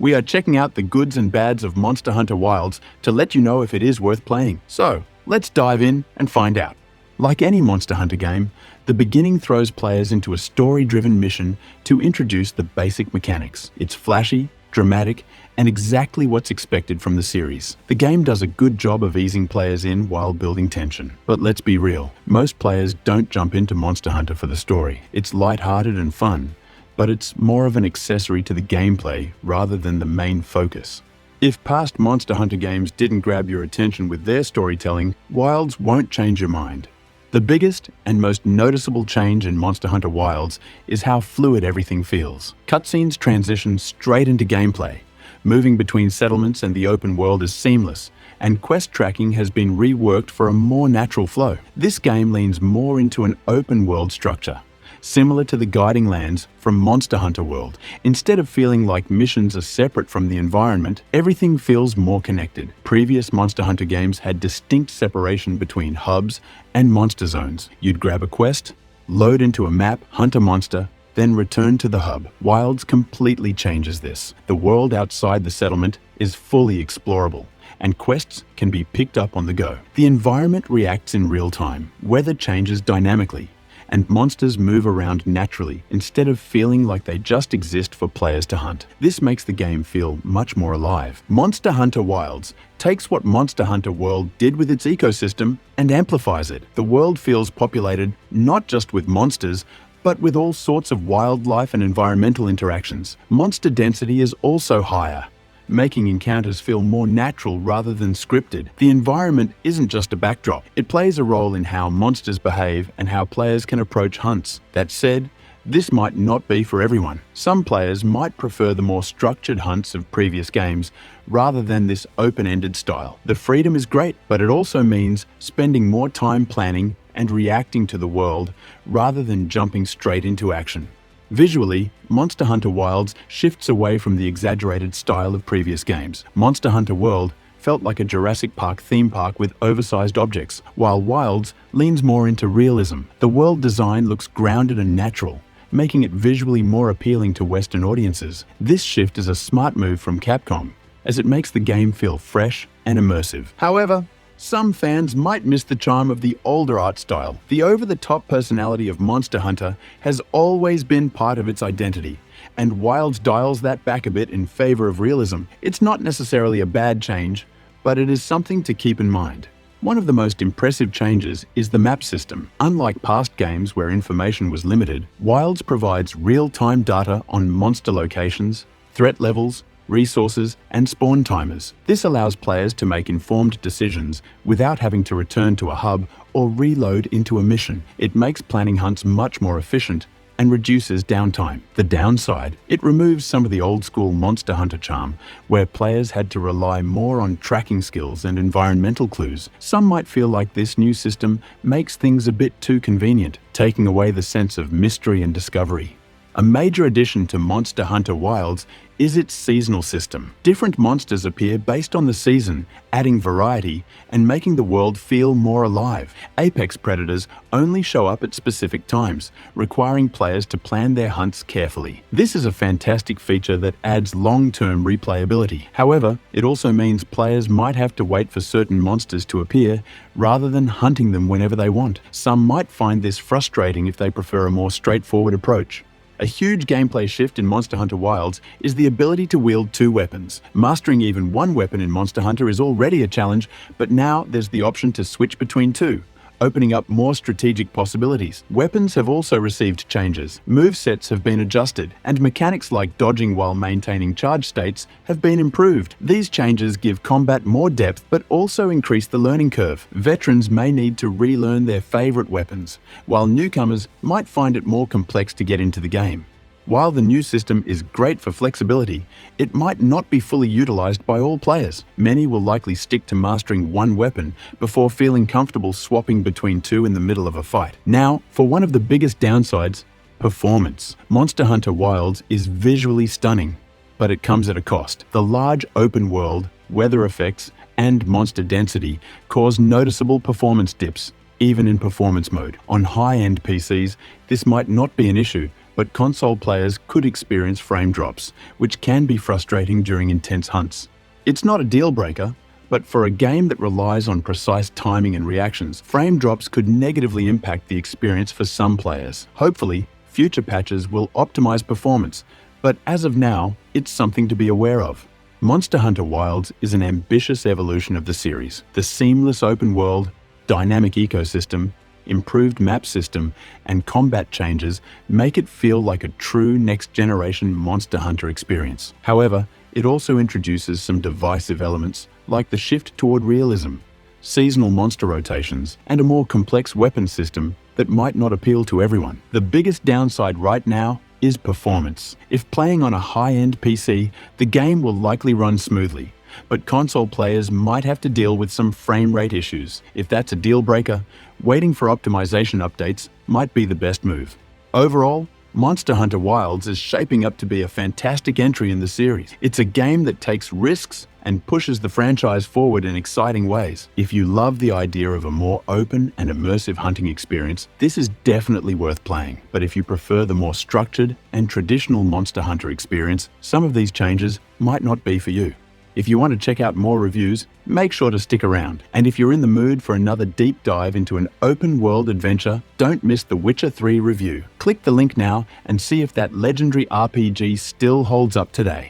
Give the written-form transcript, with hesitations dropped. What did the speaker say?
We are checking out the goods and bads of Monster Hunter Wilds to let you know if it is worth playing. So, let's dive in and find out. Like any Monster Hunter game, the beginning throws players into a story-driven mission to introduce the basic mechanics. It's flashy, dramatic, and exactly what's expected from the series. The game does a good job of easing players in while building tension. But let's be real, most players don't jump into Monster Hunter for the story. It's lighthearted and fun, but it's more of an accessory to the gameplay rather than the main focus. If past Monster Hunter games didn't grab your attention with their storytelling, Wilds won't change your mind. The biggest and most noticeable change in Monster Hunter Wilds is how fluid everything feels. Cutscenes transition straight into gameplay. Moving between settlements and the open world is seamless, and quest tracking has been reworked for a more natural flow. This game leans more into an open world structure, similar to the Guiding Lands from Monster Hunter World. Instead of feeling like missions are separate from the environment, everything feels more connected. Previous Monster Hunter games had distinct separation between hubs and monster zones. You'd grab a quest, load into a map, hunt a monster, then return to the hub. Wilds completely changes this. The world outside the settlement is fully explorable, and quests can be picked up on the go. The environment reacts in real time, weather changes dynamically, and monsters move around naturally instead of feeling like they just exist for players to hunt. This makes the game feel much more alive. Monster Hunter Wilds takes what Monster Hunter World did with its ecosystem and amplifies it. The world feels populated not just with monsters, but with all sorts of wildlife and environmental interactions. Monster density is also higher, making encounters feel more natural rather than scripted. The environment isn't just a backdrop. It plays a role in how monsters behave and how players can approach hunts. That said, this might not be for everyone. Some players might prefer the more structured hunts of previous games rather than this open-ended style. The freedom is great, but it also means spending more time planning and reacting to the world rather than jumping straight into action. Visually, Monster Hunter Wilds shifts away from the exaggerated style of previous games. Monster Hunter World felt like a Jurassic Park theme park with oversized objects, while Wilds leans more into realism. The world design looks grounded and natural, making it visually more appealing to Western audiences. This shift is a smart move from Capcom, as it makes the game feel fresh and immersive. However, some fans might miss the charm of the older art style. The over-the-top personality of Monster Hunter has always been part of its identity, and Wilds dials that back a bit in favor of realism. It's not necessarily a bad change, but it is something to keep in mind. One of the most impressive changes is the map system. Unlike past games where information was limited, Wilds provides real-time data on monster locations, threat levels, resources, and spawn timers. This allows players to make informed decisions without having to return to a hub or reload into a mission. It makes planning hunts much more efficient and reduces downtime. The downside, it removes some of the old-school Monster Hunter charm, where players had to rely more on tracking skills and environmental clues. Some might feel like this new system makes things a bit too convenient, taking away the sense of mystery and discovery. A major addition to Monster Hunter Wilds is its seasonal system. Different monsters appear based on the season, adding variety and making the world feel more alive. Apex predators only show up at specific times, requiring players to plan their hunts carefully. This is a fantastic feature that adds long-term replayability. However, it also means players might have to wait for certain monsters to appear rather than hunting them whenever they want. Some might find this frustrating if they prefer a more straightforward approach. A huge gameplay shift in Monster Hunter Wilds is the ability to wield two weapons. Mastering even one weapon in Monster Hunter is already a challenge, but now there's the option to switch between two, opening up more strategic possibilities. Weapons have also received changes. Movesets have been adjusted, and mechanics like dodging while maintaining charge states have been improved. These changes give combat more depth, but also increase the learning curve. Veterans may need to relearn their favorite weapons, while newcomers might find it more complex to get into the game. While the new system is great for flexibility, it might not be fully utilized by all players. Many will likely stick to mastering one weapon before feeling comfortable swapping between two in the middle of a fight. Now, for one of the biggest downsides, performance. Monster Hunter Wilds is visually stunning, but it comes at a cost. The large open world, weather effects, and monster density cause noticeable performance dips, even in performance mode. On high-end PCs, this might not be an issue, but console players could experience frame drops, which can be frustrating during intense hunts. It's not a deal breaker, but for a game that relies on precise timing and reactions, frame drops could negatively impact the experience for some players. Hopefully, future patches will optimize performance, but as of now, it's something to be aware of. Monster Hunter Wilds is an ambitious evolution of the series. The seamless open world, dynamic ecosystem, improved map system, and combat changes make it feel like a true next-generation Monster Hunter experience. However, it also introduces some divisive elements, like the shift toward realism, seasonal monster rotations, and a more complex weapon system that might not appeal to everyone. The biggest downside right now is performance. If playing on a high-end PC, the game will likely run smoothly, but console players might have to deal with some frame rate issues. If that's a deal breaker, waiting for optimization updates might be the best move. Overall, Monster Hunter Wilds is shaping up to be a fantastic entry in the series. It's a game that takes risks and pushes the franchise forward in exciting ways. If you love the idea of a more open and immersive hunting experience, this is definitely worth playing. But if you prefer the more structured and traditional Monster Hunter experience, some of these changes might not be for you. If you want to check out more reviews, make sure to stick around. And if you're in the mood for another deep dive into an open-world adventure, don't miss the Witcher 3 review. Click the link now and see if that legendary RPG still holds up today.